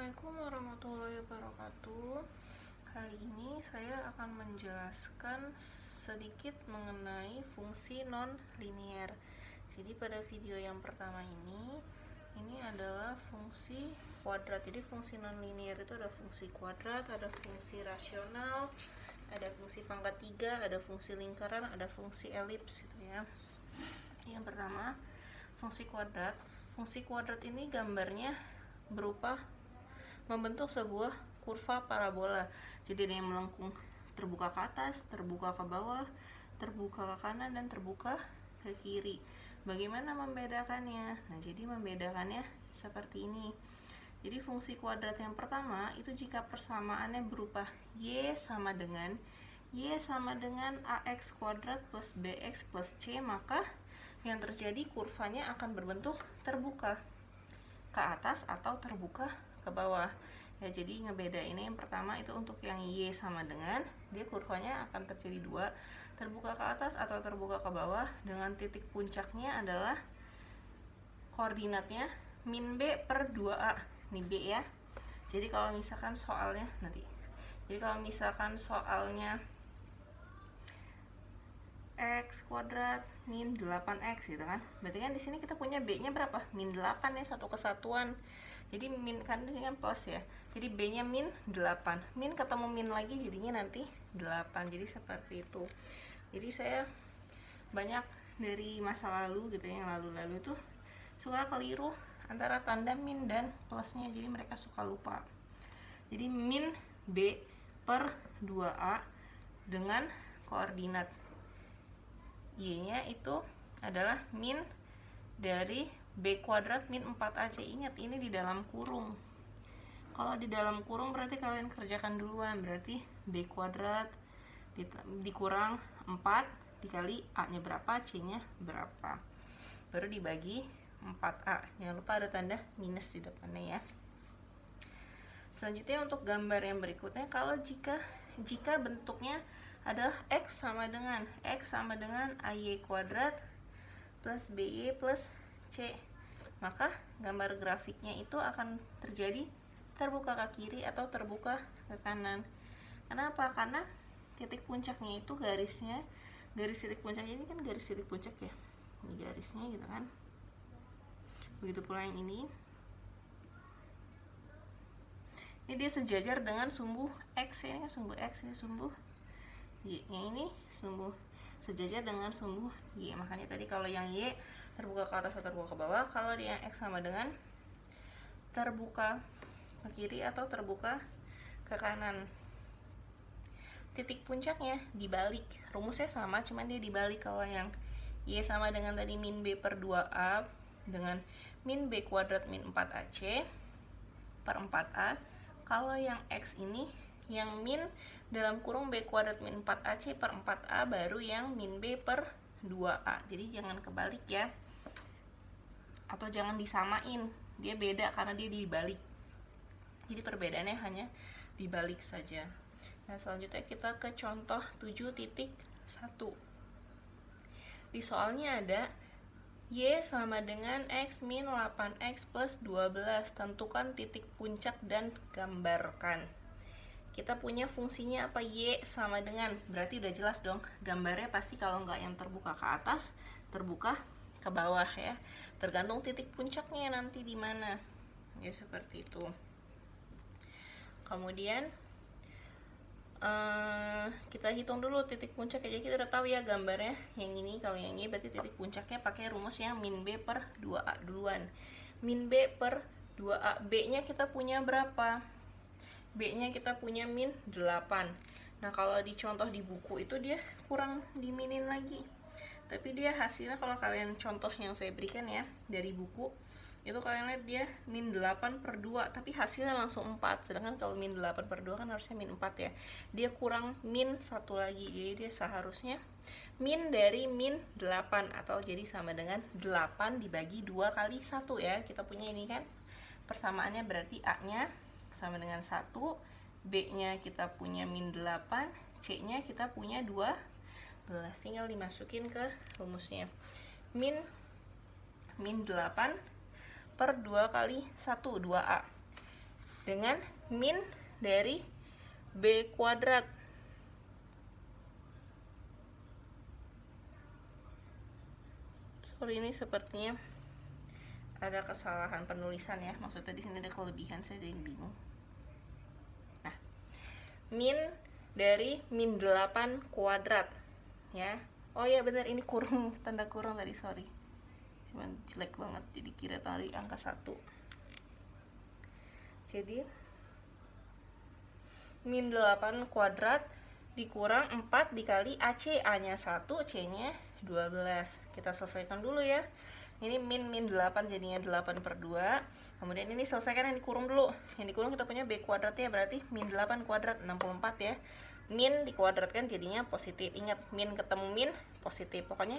Assalamualaikum warahmatullahi wabarakatuh. Kali ini saya akan menjelaskan sedikit mengenai fungsi non-linear. Jadi pada video yang pertama ini adalah fungsi kuadrat. Jadi fungsi non-linear itu ada fungsi kuadrat, ada fungsi rasional, ada fungsi pangkat 3, ada fungsi lingkaran, ada fungsi elips gitu ya. Yang pertama, fungsi kuadrat. Fungsi kuadrat ini gambarnya berupa membentuk sebuah kurva parabola. Jadi ada yang melengkung terbuka ke atas, terbuka ke bawah, terbuka ke kanan, dan terbuka ke kiri. Bagaimana membedakannya? Nah, jadi membedakannya seperti ini. Jadi fungsi kuadrat yang pertama itu jika persamaannya berupa y sama dengan ax kuadrat plus bx plus c, maka yang terjadi kurvanya akan berbentuk terbuka ke atas atau terbuka ke bawah ya. Jadi ngebeda ini yang pertama itu untuk yang y sama dengan, dia kurvanya akan terjadi dua, terbuka ke atas atau terbuka ke bawah, dengan titik puncaknya adalah koordinatnya min b per 2a. Ini b ya. Jadi kalau misalkan soalnya x kuadrat min 8x gitu kan, berarti kan di sini kita punya b-nya berapa? Min 8 ya, satu kesatuan. Jadi min kan di sini kan plus ya. Jadi b-nya min 8. Min ketemu min lagi jadinya nanti 8. Jadi seperti itu. Jadi saya banyak dari masa lalu gitu ya, yang lalu-lalu itu suka keliru antara tanda min dan plusnya. Jadi mereka suka lupa. Jadi min b per 2a dengan koordinat y-nya itu adalah min dari b kuadrat min 4ac. Ingat, ini di dalam kurung. Kalau di dalam kurung berarti kalian kerjakan duluan. Berarti b kuadrat dikurang 4 dikali a-nya berapa, c-nya berapa, baru dibagi 4a. Jangan lupa ada tanda minus di depannya ya. Selanjutnya untuk gambar yang berikutnya, kalau jika bentuknya adalah x sama dengan ay kuadrat plus by plus c, maka gambar grafiknya itu akan terjadi terbuka ke kiri atau terbuka ke kanan. Kenapa? Karena titik puncaknya itu garis titik puncaknya ini kan garis titik puncak ya, ini garisnya gitu kan. Begitu pula yang ini dia sejajar dengan sumbu x ya, ini sumbu x, ini sumbu y, yang ini sumbu sejajar dengan sumbu y. Makanya tadi kalau yang y terbuka ke atas atau terbuka ke bawah, kalau yang x sama dengan terbuka ke kiri atau terbuka ke kanan. Titik puncaknya dibalik, rumusnya sama cuman dia dibalik. Kalau yang y sama dengan tadi min b per 2a dengan min b kuadrat min 4ac per 4a, kalau yang x ini yang min dalam kurung b kuadrat min 4ac per 4a baru yang min b per 2a. Jadi jangan kebalik ya, atau jangan disamain, dia beda karena dia dibalik. Jadi perbedaannya hanya dibalik saja. Nah, selanjutnya kita ke contoh 7.1. Di soalnya ada y sama dengan x min 8x plus 12. Tentukan titik puncak dan gambarkan. Kita punya fungsinya apa? Y sama dengan, berarti udah jelas dong gambarnya pasti kalau nggak yang terbuka ke atas, terbuka ke bawah ya. Tergantung titik puncaknya nanti di mana. Ya seperti itu. Kemudian kita hitung dulu titik puncak. Jadi kita udah tahu ya gambarnya yang ini. Kalau yang ini berarti titik puncaknya pakai rumus yang min b per 2a duluan. Min b per 2a, b-nya kita punya berapa? B-nya kita punya min 8. Nah, kalau di contoh di buku itu dia kurang diminin lagi. Tapi dia hasilnya kalau kalian contoh yang saya berikan ya dari buku, itu kalian lihat dia min 8 per 2, tapi hasilnya langsung 4. Sedangkan kalau min 8 per 2 kan harusnya min 4 ya. Dia kurang min 1 lagi. Jadi dia seharusnya min dari min 8 atau jadi sama dengan 8 dibagi 2 kali 1 ya. Kita punya ini kan persamaannya, berarti A-nya sama dengan 1, B-nya kita punya min 8, C-nya kita punya 12. Tinggal dimasukin ke rumusnya. Min 8 per 2 kali 1, 2A. dengan min dari B kuadrat. Sorry, ini sepertinya ada kesalahan penulisan ya, maksudnya di sini ada kelebihan, saya jadi bingung. Nah, min dari min 8 kuadrat ya. Oh ya benar, ini kurung, tanda kurung tadi, sorry, cuman jelek banget jadi kira tadi angka 1. Jadi min 8 kuadrat dikurang 4 dikali AC, A nya 1, C nya 12. Kita selesaikan dulu ya. Ini min 8 jadinya 8/2. Kemudian ini selesaikan yang dikurung dulu. Yang dikurung kita punya B kuadratnya, berarti min 8 kuadrat 64 ya. Min dikuadratkan jadinya positif. Ingat, min ketemu min positif. Pokoknya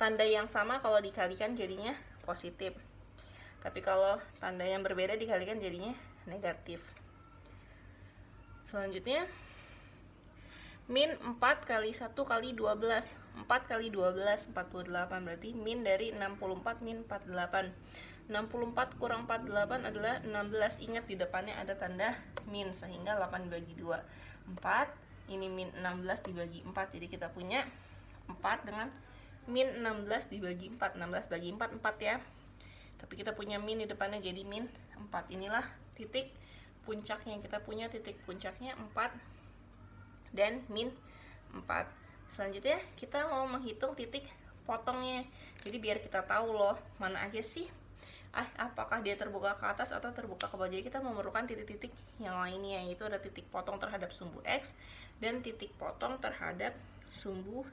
tanda yang sama kalau dikalikan jadinya positif. Tapi kalau tanda yang berbeda dikalikan jadinya negatif. Selanjutnya min 4 kali 1 kali 12. 4 kali 12 48, berarti min dari 64 min 48. 64 kurang 48 adalah 16. Ingat di depannya ada tanda min sehingga 8 dibagi 2 4. Ini min 16 dibagi 4, jadi kita punya 4 dengan min 16 dibagi 4. 16 bagi 4 4 ya. Tapi kita punya min di depannya jadi min 4. Inilah titik puncaknya, kita punya titik puncaknya 4 dan min 4. Selanjutnya kita mau menghitung titik potongnya. Jadi biar kita tahu loh mana aja sih, apakah dia terbuka ke atas atau terbuka ke bawah. Jadi kita memerlukan titik-titik yang lainnya, yaitu ada titik potong terhadap sumbu X dan titik potong terhadap sumbu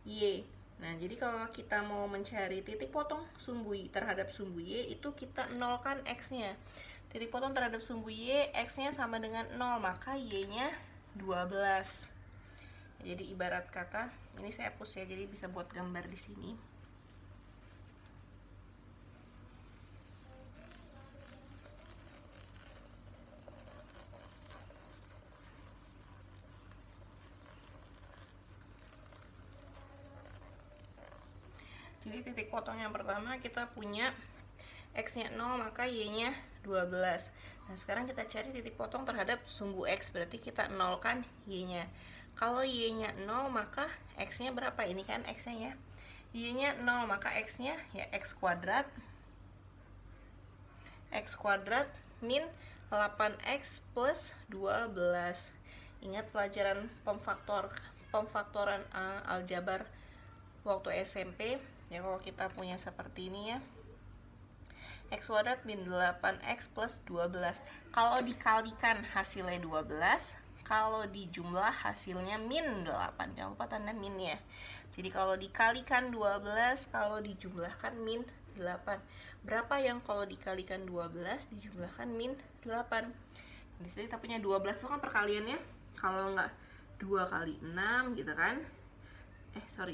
Y. Nah, jadi kalau kita mau mencari titik potong sumbu Y terhadap sumbu Y, itu kita nolkan X-nya. Titik potong terhadap sumbu Y, X-nya sama dengan 0, maka Y-nya 12. Jadi ibarat kata, ini saya hapus ya, jadi bisa buat gambar di sini. Jadi titik potong yang pertama kita punya X-nya 0, maka Y-nya 12. Nah, sekarang kita cari titik potong terhadap sumbu X, berarti kita nolkan Y-nya. Kalau Y-nya 0, maka X-nya berapa? Ini kan X-nya ya. Y-nya 0, maka X-nya ya X kuadrat. X kuadrat min 8X plus 12. Ingat pelajaran pemfaktoran aljabar waktu SMP. Ya, kalau kita punya seperti ini ya. X kuadrat min 8X plus 12. Kalau dikalikan hasilnya 12. Kalau dijumlah hasilnya min 8. Jangan lupa tanda min ya. Jadi kalau dikalikan 12, kalau dijumlahkan min 8. Berapa yang kalau dikalikan 12 dijumlahkan min 8? Di sini kita punya 12 itu kan perkaliannya. Kalau enggak 2 kali 6 gitu kan. 1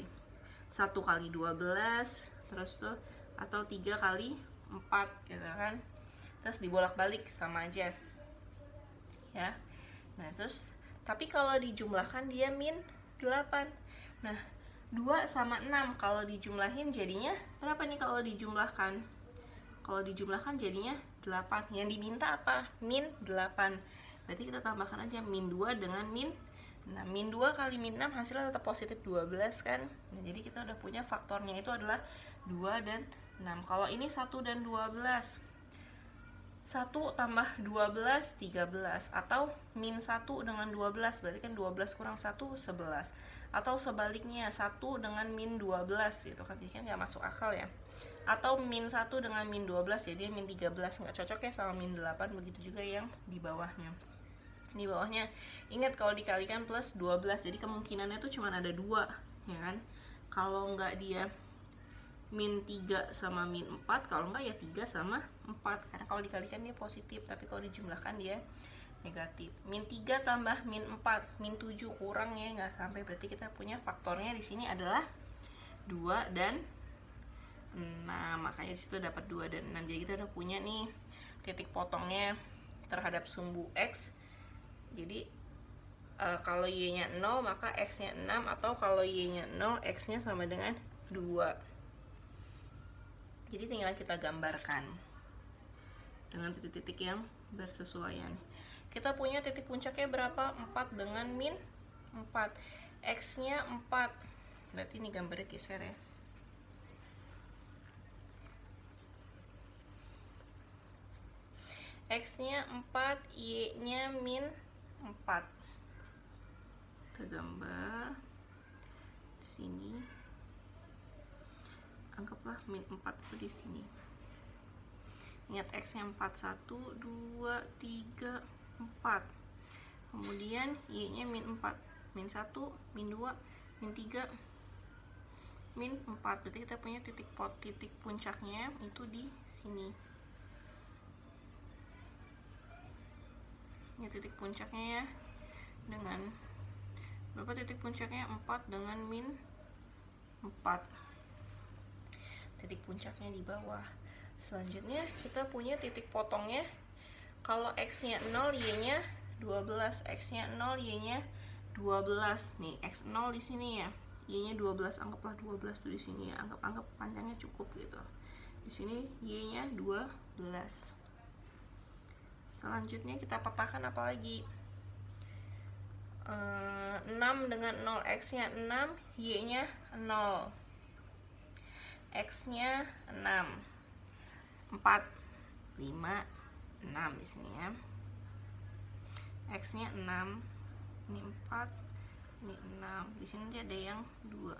kali 12 terus tuh, atau 3 kali 4 gitu kan. Terus dibolak-balik sama aja. Ya. Nah, terus tapi kalau dijumlahkan dia min 8. Nah, 2 sama 6 kalau dijumlahin jadinya berapa nih kalau dijumlahkan? Kalau dijumlahkan jadinya 8. Yang diminta apa? Min 8. Berarti kita tambahkan aja min 2 dengan min 6. Min 2 kali min 6 hasilnya tetap positif 12 kan? Nah, jadi kita udah punya faktornya itu adalah 2 dan 6. Kalau ini 1 dan 12. 1 tambah 12 13, atau min 1 dengan 12, berarti kan 12 kurang 1 11, atau sebaliknya 1 dengan min 12 gitu kan, jadi kan nggak masuk akal ya. Atau min 1 dengan min 12, jadi min 13, nggak cocok ya sama min 8. Begitu juga yang di bawahnya. Di bawahnya ingat kalau dikalikan plus 12, jadi kemungkinannya tuh cuma ada 2 ya kan. Kalau nggak dia min 3 sama min 4, kalau enggak ya 3 sama 4, karena kalau dikalikan dia positif, tapi kalau dijumlahkan dia negatif. Min 3 tambah min 4, min 7, kurang ya, nggak sampai, berarti kita punya faktornya di sini adalah 2 dan 6, makanya disitu dapat 2 dan 6. Jadi kita udah punya nih titik potongnya terhadap sumbu X. Jadi kalau Y-nya 0 maka X-nya 6, atau kalau Y-nya 0 X-nya sama dengan 2. Jadi tinggal kita gambarkan. dengan titik-titik yang bersesuaian. Kita punya titik puncaknya berapa? 4 dengan min 4. X-nya 4. Berarti ini gambarnya geser ya. X-nya 4, Y-nya min 4. Kita gambar di sini. Anggaplah min 4 itu di sini. Ingat X-nya 4, 1, 2, 3, 4. Kemudian Y-nya min 4. Min 1, min 2, min 3, min 4. Berarti kita punya titik puncaknya itu di sini. Ini titik puncaknya ya, dengan berapa titik puncaknya? 4 dengan min 4. Titik puncaknya di bawah. Selanjutnya kita punya titik potongnya. Kalau X-nya 0, Y-nya 12. X-nya 0, Y-nya 12. Nih, X0 di sini ya. Y-nya 12, anggaplah 12 tuh di sini ya. Anggap panjangnya cukup gitu. Di sini Y-nya 12. Selanjutnya kita petakan apa lagi? 6 dengan 0, X-nya 6, Y-nya 0. X-nya 6. 4, 5, 6 di sini ya. X-nya 6. Ini 4, ini 6. Di sini dia ada yang 2.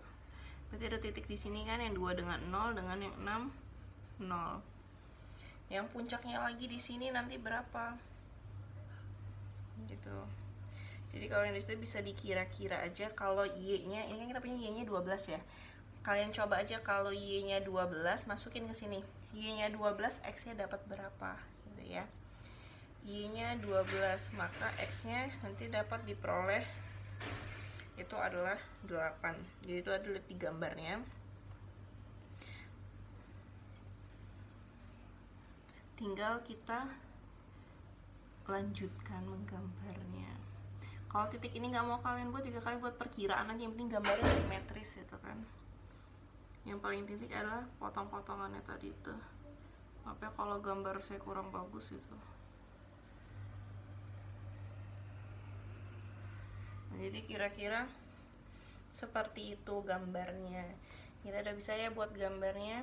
Berarti ada titik di sini kan, yang 2 dengan 0 dengan yang 6, 0. Yang puncaknya lagi di sini nanti berapa? Gitu. Jadi kalau yang disitu bisa dikira-kira aja. Kalau Y-nya, ini kan kita punya Y-nya 12 ya. Kalian coba aja kalau Y-nya 12, masukin ke sini. Y-nya 12, X-nya dapat berapa? Gitu ya. Y-nya 12, maka X-nya nanti dapat diperoleh itu adalah 8. Jadi itu adalah di gambarnya. Tinggal kita lanjutkan menggambarnya. Kalau titik ini nggak mau kalian buat, juga kalian buat perkiraan aja, yang penting gambarnya simetris itu kan. Yang paling titik adalah potong-potongannya tadi itu. Apa ya kalau gambar saya kurang bagus itu. Nah, jadi kira-kira seperti itu gambarnya. Kita udah bisa ya buat gambarnya.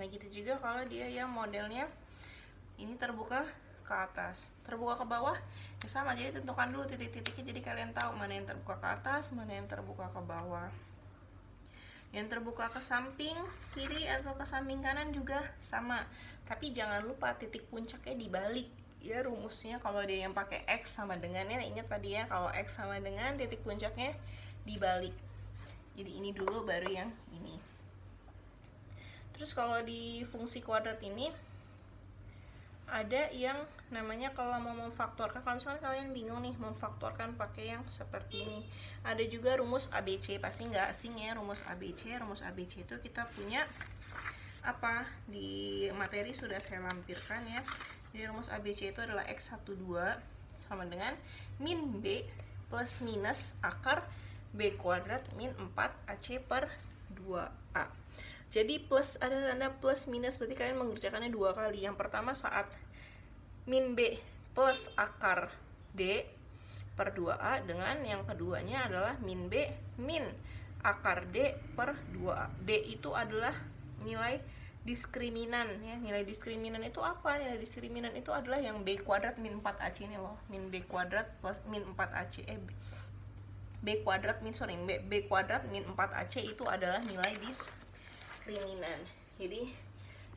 Nah gitu juga kalau dia yang modelnya ini terbuka ke atas, terbuka ke bawah ya sama, jadi tentukan dulu titik-titiknya, jadi kalian tahu mana yang terbuka ke atas, mana yang terbuka ke bawah. Yang terbuka ke samping kiri atau ke samping kanan juga sama, tapi jangan lupa titik puncaknya dibalik ya rumusnya. Kalau dia yang pakai X sama dengannya, ingat tadi ya, kalau X sama dengan titik puncaknya dibalik. Jadi ini dulu baru yang ini. Terus kalau di fungsi kuadrat ini ada yang namanya kalau mau memfaktorkan, kalau misalnya kalian bingung nih memfaktorkan pakai yang seperti ini, ada juga rumus ABC. Pasti nggak asing ya rumus ABC. Rumus ABC itu kita punya apa, di materi sudah saya lampirkan ya. Jadi rumus ABC itu adalah X12 sama dengan min B plus minus akar B kuadrat min 4AC per 2A. Jadi plus, ada tanda plus minus, berarti kalian mengerjakannya 2 kali. Yang pertama saat min B plus akar D per 2A, dengan yang keduanya adalah min B min akar D per 2A. D itu adalah nilai diskriminan ya. Nilai diskriminan itu apa? Nilai diskriminan itu adalah yang B kuadrat min 4AC ini loh. Min B kuadrat plus min 4AC B kuadrat min B kuadrat min 4AC itu adalah nilai diskriminan. Jadi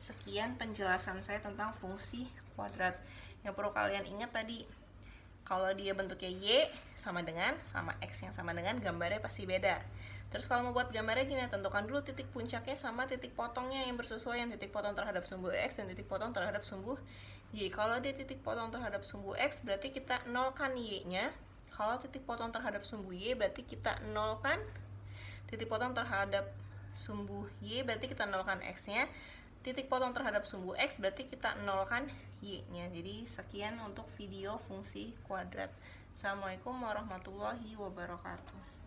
sekian penjelasan saya tentang fungsi kuadrat. Yang perlu kalian ingat tadi, kalau dia bentuknya Y sama dengan, sama X yang sama dengan, gambarnya pasti beda. Terus kalau mau buat gambarnya gimana? Tentukan dulu titik puncaknya sama titik potongnya yang bersesuaian, titik potong terhadap sumbu X dan titik potong terhadap sumbu Y. Kalau dia titik potong terhadap sumbu X, berarti kita nolkan Y-nya. Kalau titik potong terhadap sumbu Y, berarti kita nolkan titik potong terhadap sumbu Y, berarti kita nolkan X-nya. Titik potong terhadap sumbu X, berarti kita nolkan Y-nya. Jadi sekian untuk video fungsi kuadrat. Assalamualaikum warahmatullahi wabarakatuh.